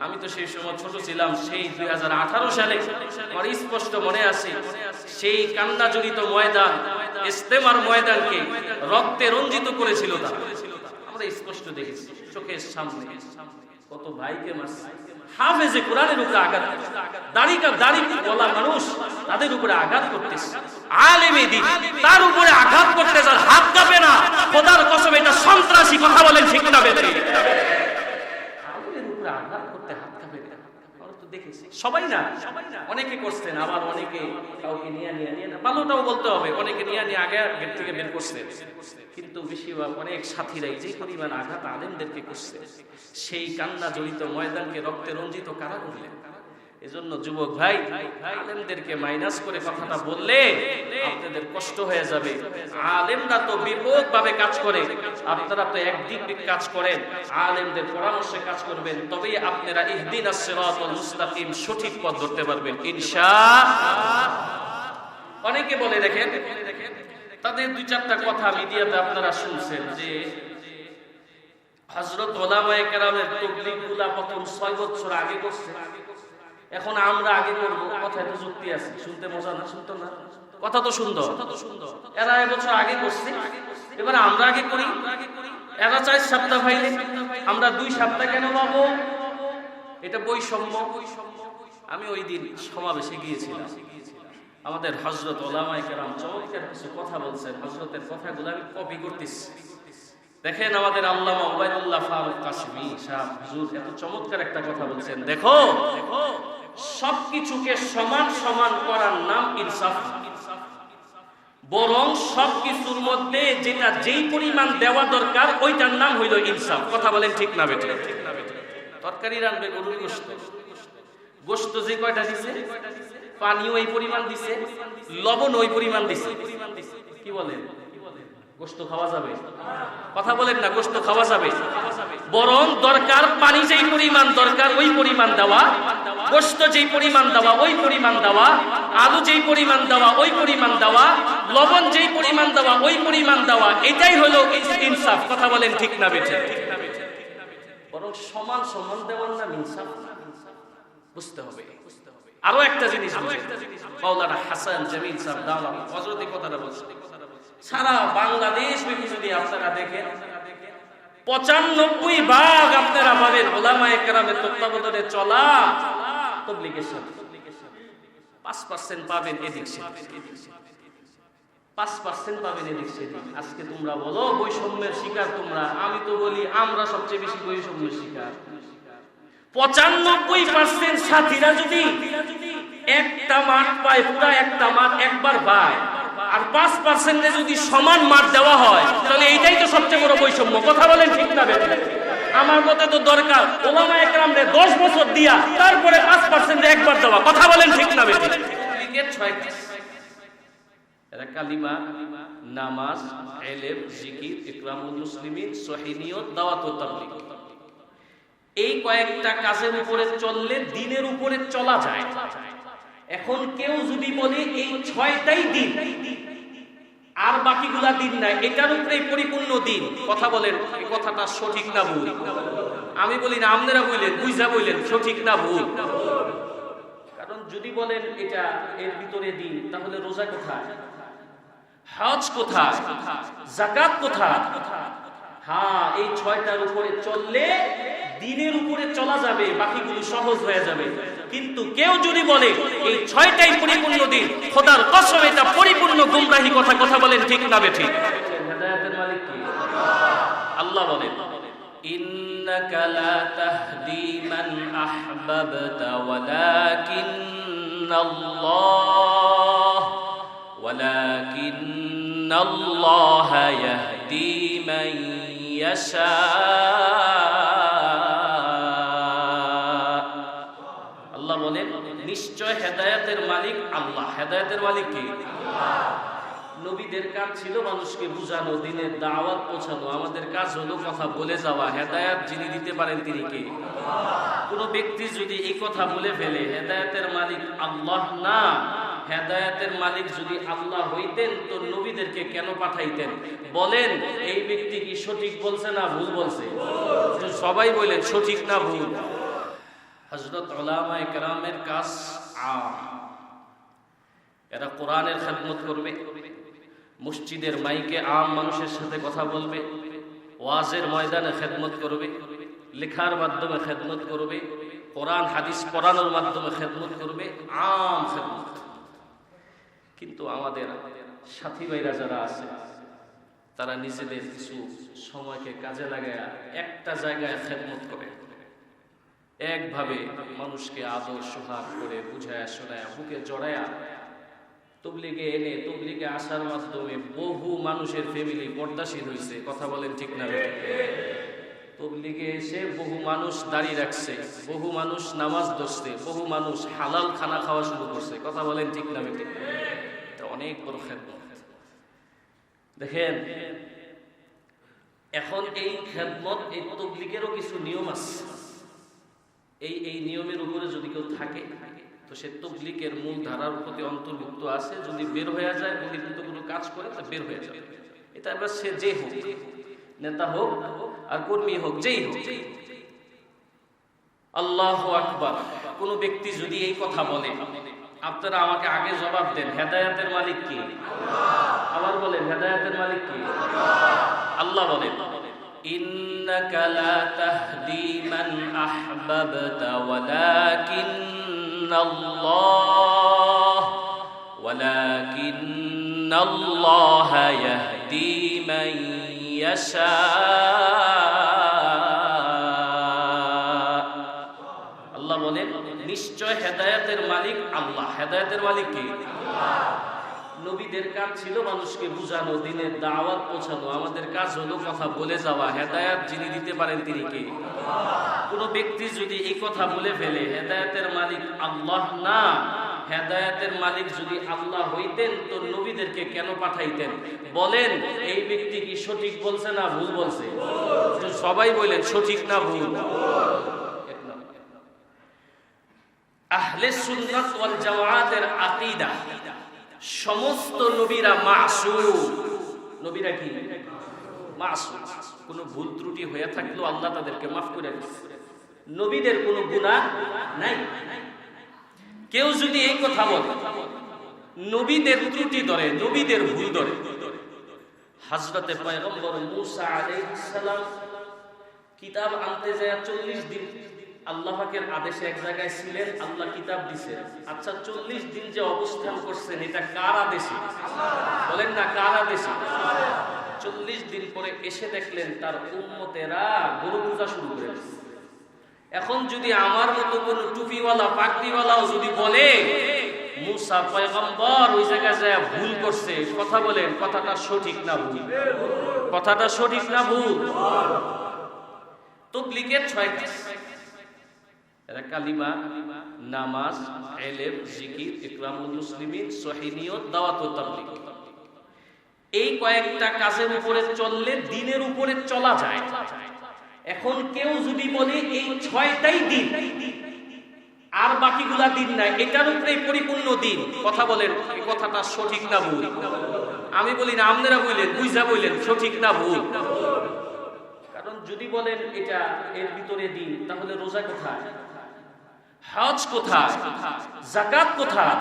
আমি তো সেই সময় ছোট ছিলাম, সেই 2018 সালে আমার স্পষ্ট মনে আছে, সেই কান্না জড়িত ময়দান, ইস্তেমার ময়দানকে রক্তে রঞ্জিত করেছিল তারা। আমরা স্পষ্ট দেখেছি চোখের সামনে, কত ভাইকে মারছে। হাফেজে কোরআনের উপরে আঘাত, দাড়ি বলা মানুষ তাদের উপরে আঘাত করতেছে, আলেমে দ্বীন তার উপরে আঘাত করতে যার হাত কাঁপে না, খোদার কসম এটা সন্ত্রাসী। কথা বলেন ঠিক না বেঠিক? আলেমের উপরে আঘাত করতে হাত কাঁপে না, আমরা তো দেখেছি। সবাই না, অনেকে করছেন, আবার অনেকে কাউকে নিয়ে না, ভালোটাও বলতে হবে, অনেকে নিয়ে আগে গেট থেকে বের করছেন, কিন্তু বেশিরভাগ অনেক সাথীরাই যে পরিমাণ আঘাত আলেমদেরকে করছে, সেই কান্না জড়িত ময়দানকে রক্তে রঞ্জিত কারা করলেন? এজন্য যুবক ভাই, আলেমদেরকে মাইনাস করে কথাটা বললে আপনাদের কষ্ট হয়ে যাবে। আলেমরা তো বিপদভাবে কাজ করে, আপনারা তো একদিক কাজ করেন, আলেমদের পরামর্শে কাজ করবেন, তবেই আপনারা ইহদিনাস সিরাতাল মুস্তাকিম সঠিক পথ ধরতে পারবেন ইনশাআল্লাহ। অনেকে বলে, দেখেন তাদের দুই চারটা কথা মিডিয়াতে আপনারা শুনছেন যে হযরত উলামায়ে কেরামের তাবলীগগুলা প্রথম 6 বছর আগে করছে, এখন আমরা আগে করব। কথায় তো যুক্তি আছে, শুনতে মজা না? শুনতো না? কথা তো সুন্দর। এরা এবছর আগে করছে, এবার আমরা আগে করি। এরা 4 সপ্তাহ পাইলে আমরা 2 সপ্তাহ কেন পাবো? এটা বৈষম্য। আমি ওই দিন সমাবেশে গিয়েছিলাম, আমাদের হযরত উলামায়ে কেরাম চমৎকার কিছু কথা বলছেন, হযরতের কথাগুলো আমি কপি করতেছি। দেখেন আমাদের আল্লামা উবাইদুল্লাহ ফারুক কাশমি সাহেব হুজুর এত চমৎকার একটা কথা বলছেন, দেখো সবকিছুকে সমান সমান করার নাম ইনসাফ, বরং সবকিছুর মধ্যে যেটা যেই পরিমাণ দেওয়া দরকার ওইটার নাম হইল ইনসাফ। কথা বলেন ঠিক না বেঠিক? তরকারি রান্নবে গরুর গোশত যে কয়টা দিছে, পানিও এই পরিমাণ দিছে, লবণ ওই পরিমাণ দিছে, কি বলেন? গোশত খাওয়া যাবে? কথা বলেন না, গোশত খাওয়া যাবে? বরং দরকার পানি যেই পরিমাণ দরকার ওই পরিমাণ দেওয়া, গোশত যেই পরিমাণ দেওয়া ওই পরিমাণ দেওয়া, আলু যেই পরিমাণ দেওয়া ওই পরিমাণ দেওয়া, লবণ যেই পরিমাণ দেওয়া ওই পরিমাণ দেওয়া, এটাই হলো ইনসাফ। কথা বলেন ঠিক না বেঠিক? বরং সমান সমান দেওয়ার নাম ইনসাফ বুঝতে হবে। আরো একটা জিনিস মাওলানা হাসান জামিল সাহেব দাওলা হযরত এই কথাটা বলছেন, সারা বাংলাদেশ ব্যাপী যদি আপনারা দেখেন 95% আপনারা পাবেন উলামায়ে কেরামের তত্ত্বাবধানে চলা তাবলীগের সাথে, 5% পাবেন এদিক সেদিক, 5% পাবেন এদিক সেদিক। আজকে তোমরা বলো বৈষম্যের শিকার তোমরা, আমি তো বলি আমরা সবচেয়ে বেশি বৈষম্যের শিকার। 95% সাথীরা যদি একটা মাঠ পায়, পুরা একটা মাঠ একবার পায়, আর 5% যদি সমান মাঠ দেওয়া হয়, তাহলে এইটাই তো সবচেয়ে বড় বৈষম্য। কথা বলেন ঠিক না বেঠিক? আমার মতে তো দরকার উলামায়ে কেরামরে 10 বছর দিয়া তারপরে 5% একবার দেওয়া। কথা বলেন ঠিক না বেঠিক? এরা কালিমা, নামাজ, ইলম, জিকির, ইকরামুল মুসলিমিন, সহিহ নিয়ত, দাওয়াত ও তাবলীগ, এই কয়েকটা কাজের উপরে চললে দিনের উপরে চলা যায়। এখন কেউ যদি বলে এই 6টাই দিন আর বাকিগুলা দিন নাই, এটার উপরেই পরিপূর্ণ দিন, কথা বলেন এই কথাটা সঠিক না ভুল? আমি বলি না, আপনারা বললেন, বুঝা বললেন, সঠিক না ভুল? কারণ যদি বলেন এটা এর ভিতরে দিন, তাহলে রোজা কোথায়, হজ কোথায়, যাকাত কোথায়? হ্যাঁ, এই 6টার উপরে চললে দিনের উপরে চলা যাবে, বাকিগুলো সহজ হয়ে যাবে। কিন্তু কেউ যদি বলে এই 6টাই পরিপূর্ণ দিন, খোদার কসম এটা পরিপূর্ণ গুমরাহি কথা। কথা বলেন ঠিক না বেঠিক? হেদায়েতের মালিক কি? আল্লাহ বলেন, ইন্নাকা লা তাহদি মান আহবাবতা ওয়ালাকিন্নাল্লাহ ইয়াহদি মান ইয়াশা। আল্লাহ বলেন নিশ্চয় হেদায়েতের মালিক আল্লাহ। হেদায়েতের মালিক কি? নবীদের কাজ ছিল মানুষকে বুঝানো, দিনের দাওয়াত পৌঁছানো, আমাদের কাজ হলো কথা বলে যাওয়া। হেদায়েত যিনি দিতে পারেন তিনি কে? কোন ব্যক্তি যদি এই কথা বলে ফেলে হেদায়েতের মালিক আল্লাহ না, হেদায়েতের মালিক যদি আল্লাহ হইতেন তো নবীদেরকে কেন পাঠাইতেন? বলেন এই ব্যক্তি কি সঠিক বলছে না ভুল বলছে? সবাই বলেন সঠিক না ভুল? হযরত উলামায়ে কেরামের কাজ আম, এরা কোরআনের খেদমত করবে, মসজিদের মাইকে আম মানুষের সাথে কথা বলবে, ওয়াজের ময়দানে খেদমত করবে, লেখার মাধ্যমে খেদমত করবে, কোরআন হাদিস পড়ানোর মাধ্যমে খেদমত করবে, আম খেদমত। কিন্তু আমাদের সাথী ভাইরা যারা আছে তারা নিজেদের কিছু সময়কে কাজে লাগায় একটা জায়গায় খেদমত করে, একভাবে মানুষকে আদর সোহাগ করে বুঝায় শোনায় বুকে জড়ায়া তবলিগে এনে তবলিগে আসার মাধ্যমে বহু মানুষের ফ্যামিলি পর্দাশীল হয়েছে। কথা বলেন ঠিক না? তবলিগে এসে বহু মানুষ দাড়ি রাখছে, বহু মানুষ নামাজ ধরছে, বহু মানুষ হালাল খানা খাওয়া শুরু করছে। কথা বলেন ঠিক না? এটা অনেক বড় খেদমত। দেখেন, এখন এই খেদমত, এই তবলিগেরও কিছু নিয়ম আছে। এই নিয়মের উপরে যদি কেউ থাকে তো সে তবলিগের মূল ধারার প্রতি অন্তর্ভুক্ত আছে। যদি বের হয়ে যায়, বহির্ভূত কোনো কাজ করে, তা বের হয়ে যাবে। এটা এবার সে যে হোক, নেতা হোক আর কর্মী হোক, যেই হোক। আল্লাহু আকবার। কোন ব্যক্তি যদি এই কথা বলে, আপনারা আমাকে আগে জবাব দেন, হেদায়েতের মালিক কে? আবার বলেন, হেদায়েতের মালিক কে? আল্লাহ বলেন, ইন্নাকা লা তাহদি মান আহবাবতা ওয়ালাকিন্নাল্লাহ ইয়াহদি মান ইয়াশা। আল্লাহ বলেন, নিশ্চয় হেদায়েতের মালিক আল্লাহ। হেদায়েতের মালিক কে? নবীদের কাজ ছিল মানুষকে বুঝানো, দিনের দাওয়াত পৌঁছানো। আমাদের কাজ হলো কথা বলে যাওয়া। হেদায়েত যিনি দিতে পারেন তিনি কে? কোন ব্যক্তি যদি এই কথা বলে ফেলে হেদায়েতের মালিক আল্লাহ না, হেদায়েতের মালিক যদি আল্লাহ হইতেন তো নবীদেরকে কেন পাঠাইতেন? বলেন, এই ব্যক্তি কি সঠিক বলছে না ভুল বলছে? সবাই বলেন, সঠিক না ভুল? আহলে সুন্নাত ওয়াল জামাআতের আকীদা, সমস্ত নবীরা মাসুম। নবীরা কি? মাসুম। কোনো ভুল ত্রুটি হয়ে থাকলেও আল্লাহ তাদেরকে মাফ করে দিয়েছে। নবীদের কোনো গুনাহ নাই। কেউ যদি এই কথা বলে, নবীদের ত্রুটি ধরে, নবীদের ভুল ধরে, হযরতে পয়গম্বর মূসা আলাইহিস সালাম কিতাব আনতে যায় 40 দিন আল্লাহ পাকের আদেশে এক জায়গায় ছিলেন, আল্লাহ কিতাব দিয়েছেন। আচ্ছা, 40 দিন যে অবস্থান করছেন এটা কার আদেশে? বলেন না, কার আদেশে? 40 দিন পরে এসে দেখলেন তার উম্মতেরা গরু পূজা শুরু করে দিয়েছে। এখন যদি আমার মতো কোন টুপিওয়ালা পাগড়িওয়ালাও যদি বলে মূসা পয়গম্বর ওই জায়গায় যায় ভুল করছে, কথা বলেন, কথাটা সঠিক না ভুল? কথাটা সঠিক না ভুল? তবলিগের 6 কাজ: কালিমা, নামাজ, ইলম, জিকির, ইকরামুল মুসলিমিন, সহিহ নিয়ত, দাওয়াত ও তাবলীগ। এই কয়েকটা কাজের উপরে চললে দিনের উপরে চলা যায়। এখন কেউ যদি বলে এই 6টাই দিন আর বাকিগুলা দিন নাই, এটার উপরে পরিপূর্ণ দিন, কথা বলেন, এই কথাটা সঠিক না ভুল? আমি বলি না, আপনারা বললেন, বুঝা বললেন, সঠিক না ভুল? কারণ যদি বলেন এটা এর ভিতরে দিন, তাহলে রোজা কোথায়? হজ কোথায়? যাকাত কোথায়?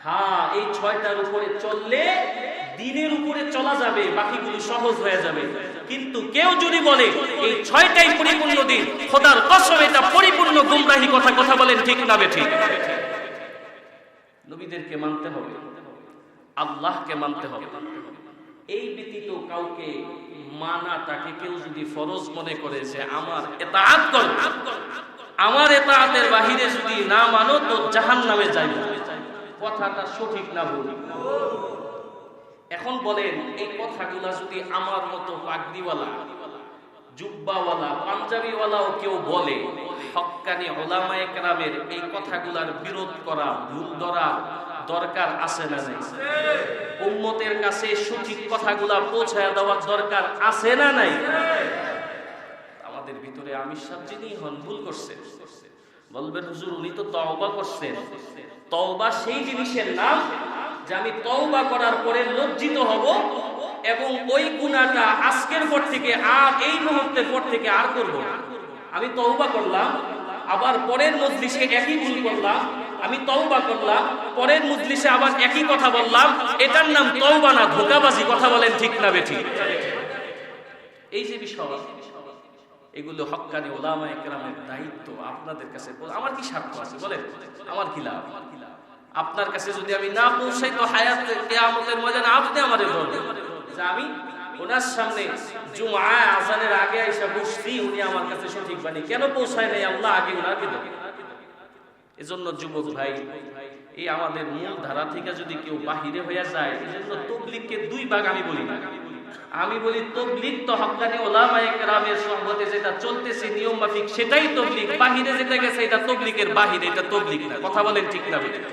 হ্যাঁ, এই 6টার উপরে চললে দিনের উপরে চলা যাবে, বাকিগুলো সহজ হয়ে যাবে। কিন্তু কেউ যদি বলে এই 6টাই পরিপূর্ণ দিন, খোদার কসম এটা পরিপূর্ণ গুমরাহি কথা। কথা বলেন, ঠিক না বেঠিক? নবীদেরকে মানতে হবে, আল্লাহকে মানতে হবে। এই ব্যতীত কাউকে মানাটাকে কেউ যদি ফরজ মনে করে যে আমার ইতাআত করো, আমার ইতাআতের বাহিরে যদি না মানো তো জাহান্নামে যাইবে, কথাটা সঠিক না ভুল? এখন বলেন, এই কথাগুলা যদি আমার মতো পাগড়িওয়ালা, জুব্বাওয়ালা, পাঞ্জাবিওয়ালাও কেউ বলে, হক্কানি উলামায়ে কেরামের এই কথাগুলার বিরোধ করা, ভুল ধরা দরকার আছে না নাই? উম্মতের কাছে সঠিক কথাগুলা পৌঁছায় দেওয়ার দরকার আছে না নাই? আমাদের ভিতরে আমির সাহেব যিনি হন, ভুল করছেন, বলবেন হুজুর উনি তো তওবা করছেন। তওবা সেই জিনিসের নাম যে আমি তওবা করার পরে লজ্জিত হব এবং ওই গুনাহটা আজকের পর থেকে আর এই মুহূর্তের পর থেকে আর করব না। আমি তওবা করলাম, আবার পরের মজলিসে একই ভুল করলাম, আমি তওবা করলাম, পরের মজলিসে আবার একই কথা বললাম, এটার নাম তওবা না ধোঁকাবাজি। কথা বলেন ঠিক না বেঠিক? এই যে বিষয়, এগুলো হক্কানি উলামায়ে কেরামের দায়িত্ব আপনাদের কাছে। আমার কি স্বার্থ আছে বলেন? আমার কি লাভ? আপনার কাছে যদি আমি না পৌঁছাই তো হায়াত কিয়ামতের ময়দানে আপনি আমারে ধরবেন যে আমি ওনার সামনে জুমআ আযানের আগে এসে বসছি, উনি আমার কাছে সঠিক বাণী কেন পৌঁছায় নাই, আল্লাহ আগে ওনাকে দেবেন। এজন্য যুবক ভাই, এই আমাদের মূল ধারা থেকে যদি কেউ বাহিরে হয়ে যায়, এজন্য তাবলীগকে দুই ভাগ আমি বলি না। আমি বলি তাবলীগ তো হক্কানি উলামায়ে কেরামের সঙ্গতে যেটা চলতেছে নিয়ম মাফিক সেটাই তাবলীগ, বাহিরে যেটা গেছে এটা তাবলীগের বাহিরে, এটা তাবলীগ না। কথা বলেন ঠিক না বেঠিক?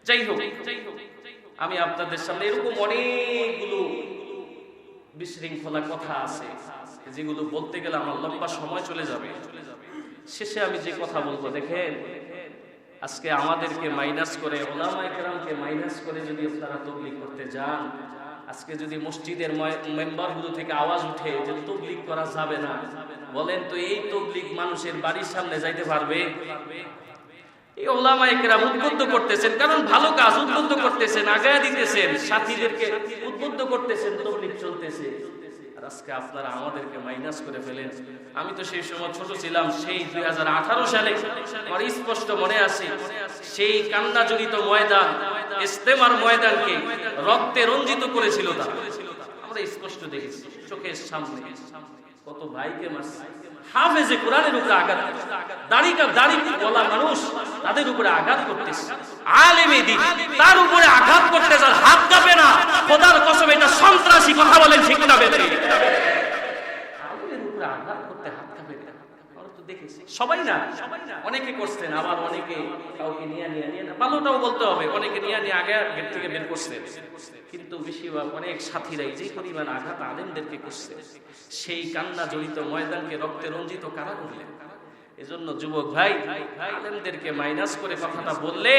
যাই হোক, আমি আপনাদের সামনে এরকম অনেকগুলো বিশৃঙ্খলা কথা আছে যেগুলো বলতে গেলে আমার লম্বা সময় চলে যাবে। শেষে আমি যে কথা বলবো, দেখেন আজকে আমাদেরকে মাইনাস করে, উলামায়ে কেরামকে মাইনাস করে যদি আপনারা তাবলীগ করতে যান, আজকে যদি মসজিদের মেম্বারগুলো থেকে আওয়াজ উঠে যে তাবলীগ করা যাবে না, বলেন তো এই তাবলীগ মানুষের বাড়ির সামনে যাইতে পারবে? এই উলামায়ে কেরাম উদ্বুদ্ধ করতেছেন, কারণ ভালো কাজ উদ্বুদ্ধ করতেছেন, আগায় দিতেছেন, সাথীদেরকে উদ্বুদ্ধ করতেছেন, তাবলীগ চলতেছে। আর আজকে আপনারা আমাদেরকে মাইনাস করে ফেলেন। আমি তো সেই সময় ছোট ছিলাম, সেই 2018 সালে আমার স্পষ্ট মনে আছে, সেই কান্না জড়িত ময়দান, ইজতেমার ময়দানকে রক্তে রঞ্জিত করেছিল তারা। আমরা স্পষ্ট দেখেছি চোখের সামনে কত ভাইকে মারছে, হাফেজে কোরআনের উপরে আঘাত, দাড়ি বলা মানুষ তাদের উপরে আঘাত করতেছে, আলেমে দ্বীন তার উপরে আঘাত করতেছে, হাত কাঁপে না, খোদার কসম এটা সন্ত্রাসী। কথা বলেন ঠিক না বেঠিক? আলেমের উপরে আঘাত করতে হাত কাঁপে না, আমরা তো দেখেছি। সবাই না, অনেকে করছেন, আবার অনেকে কাউকে নিয়ে না, ভালোটাও বলতে হবে, অনেকে নিয়ে আগে গেট থেকে বের করছে, কিন্তু বেশিরভাগ অনেক সাথীরাই যে পরিমাণ আঘাত আলেমদেরকে করছে, সেই কান্না জড়িত ময়দানকে রক্তে রঞ্জিত কারা করলেন? এজন্য যুবক ভাই, আলেমদেরকে মাইনাস করে কথাটা বললে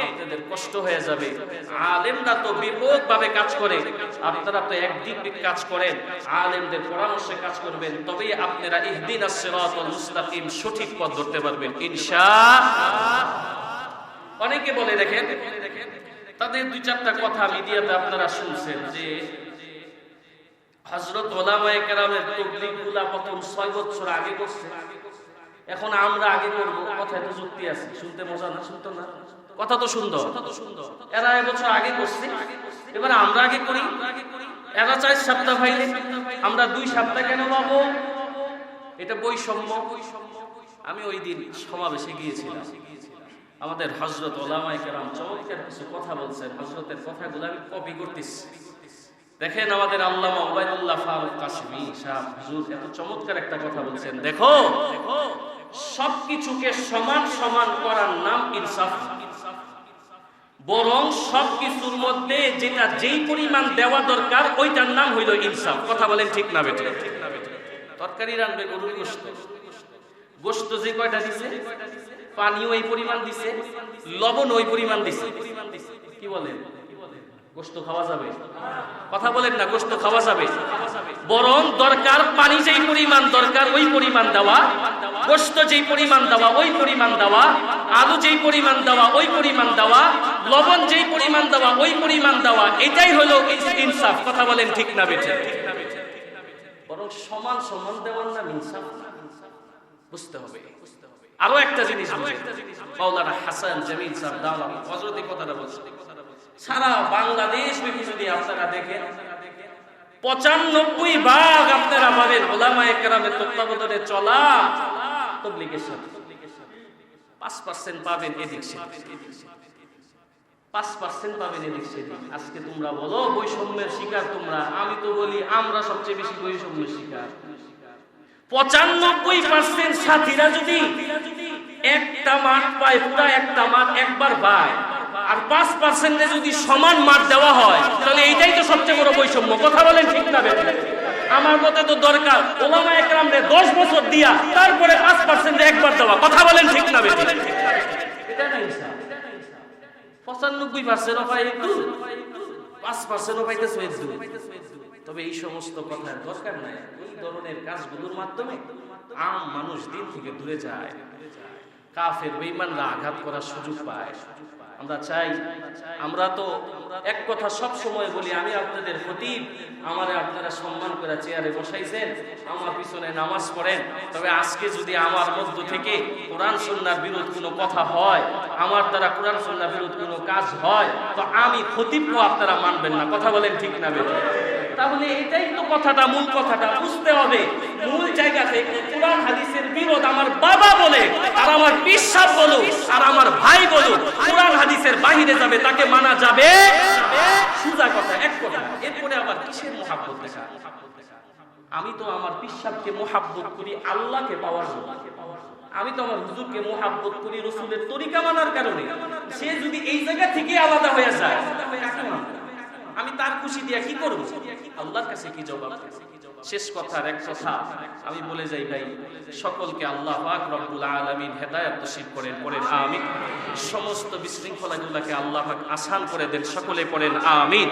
আপনাদের কষ্ট হয়ে যাবে। আলেমরা তো ব্যাপকভাবে কাজ করে, আপনারা তো একদিক কাজ করেন, আলেমদের পরামর্শে কাজ করবেন, তবেই আপনারা ইহদিনাস সিরাতাল মুস্তাকিম সঠিক পথ ধরতে পারবেন ইনশাআল্লাহ। অনেকে বলে, দেখেন তাদের দুই চারটা কথা মিডিয়াতে আপনারা শুনছেন যে হযরত উলামায়ে কেরামের তাবলীগগুলা প্রথম 6 বছর আগে করছে, এখন আমরা আগে করব। কথায় তো যুক্তি আছে, শুনতে মজা না? শুনতো না? কথা তো সুন্দর। এরা এবছর আগে করছে, এবার আমরা আগে করি। এরা 4 সপ্তাহ ভাইলে আমরা 2 সপ্তাহ কেন পাবো? এটা বৈষম্য। আমি ওই দিন সমাবেশে গিয়েছিলাম, আমাদের হযরত উলামায়ে কেরাম চমৎকার কিছু কথা বলছেন, হযরতের কথাগুলো আমি কপি করতেছি। দেখেন আমাদের আল্লামা উবাইদুল্লাহ ফারুক কাশিমি সাহেব হুজুর এত চমৎকার একটা কথা বলছেন, দেখো সবকিছুকে সমান সমান করার নাম ইনসাফ, বরং সবকিছুর মধ্যে যেটা যেই পরিমাণ দেওয়া দরকার ওইটার নাম হইল ইনসাফ। কথা বলেন ঠিক না বেঠিক? তরকারি রান্না গরুর গোশত যে কয়টা দিছে, পানিও এই পরিমাণ দিছে, লবণ ওই পরিমাণ দিছে, কি বলেন? গোশত খাওয়া যাবে? কথা বলেন না, গোশত খাওয়া যাবে? বরং দরকার পানি যেই পরিমাণ দরকার ওই পরিমাণ দেওয়া, গোশত যেই পরিমাণ দেওয়া ওই পরিমাণ দেওয়া, আলু যেই পরিমাণ দেওয়া ওই পরিমাণ দেওয়া, লবণ যেই পরিমাণ দেওয়া ওই পরিমাণ দেওয়া, এটাই হলো ইনসাফ। কথা বলেন ঠিক না বেঠিক? বরং সমান সমান দেওয়ার নাম ইনসাফ বুঝতে হবে। আরো একটা জিনিস মাওলানা হাসান জামিল সাহেব দাওয়াত হযরত এই কথাটা বলছেন, সারা বাংলাদেশ ব্যাপী যদি আপনারা দেখেন 95% আপনারা পাবেন উলামায়ে কেরামের তত্ত্বাবধানে চলা তাবলীগের সাথে, 5% পাবেন এদিক সেদিক, 5% পাবেন এদিক সেদিক। আজকে তোমরা বলো বৈষম্যের শিকার তোমরা, আমি তো বলি আমরা সবচেয়ে বেশি বৈষম্যের শিকার। 95% সাথীরা যদি একটা মাঠ পায়, পুরা একটা মাঠ একবার পায়, আর 5% যদি সমান মাঠ দেওয়া হয়, তাহলে এইটাই তো সবচেয়ে বড় বৈষম্য। কথা বলেন ঠিক না বেঠিক? আমার মতে তো দরকার উলামায়ে কেরামরে 10 বছর দিয়া তারপরে 5% একবার দেওয়া। কথা বলেন ঠিক না বেঠিক? এটা না ইনসাফ। 95% পায় একটু, 5% পাইতেছে একটু। তবে এই সমস্ত কথার দরকার নাই। এই ধরনের কাজগুলোর মাধ্যমে আম মানুষ দিন থেকে দূরে যায়, কাফের বেঈমানরা আঘাত করার সুযোগ পায়। আমরা চাই, আমরা তো এক কথা সব সময় বলি, আমি আপনাদের খতিব, আমারে আপনারা সম্মান করে চেয়ারে বসাইছেন, আমার পিছনে নামাজ পড়েন, তবে আজকে যদি আমার মধ্য থেকে কোরআন সুন্নাহর বিরোধ কোনো কথা হয়, আমার দ্বারা কোরআন সুন্নাহর বিরোধ কোনো কাজ হয়, তো আমি খতিবকে আপনারা মানবেন না। কথা বলেন ঠিক না বেঠিক? তাহলে এটাই তো কথাটা, মূল কথাটা বুঝতে হবে। মূল জায়গা থেকে কোরআন হাদিসের বিরোধ আমার বাবা বলে আর আমার বিশ্বাস বলো আর আমার ভাই বলো, কোরআন হাদিসের বাহিরে যাবে, তাকে মানা যাবে। সোজা কথা, এক কথা। এরপরে আবার কিসের মোহাব্বত দেখা? আমি তো আমার বিশ্বাসকে মোহাব্বত করি আল্লাহকে পাওয়ার জন্য, আমি তো আমার হুজুরকে মোহাব্বত করি রাসূলের তরিকা মানার কারণে। সে যদি এই জায়গা থেকে আলাদা হয়ে যায়, আমি তার খুশি দিয়া কি করব? আল্লাহর কাছে কি জবাব? শেষ কথার এক কথা আমি বলে যাই ভাই, সকলকে আল্লাহ পাক রব্বুল আলামিন হেদায়েত নসিব করেন, পড়েন আমিন। সমস্ত বিশৃঙ্খলাগুলোকে আল্লাহ পাক আসান করে দেন, সকলে পড়েন আমিন।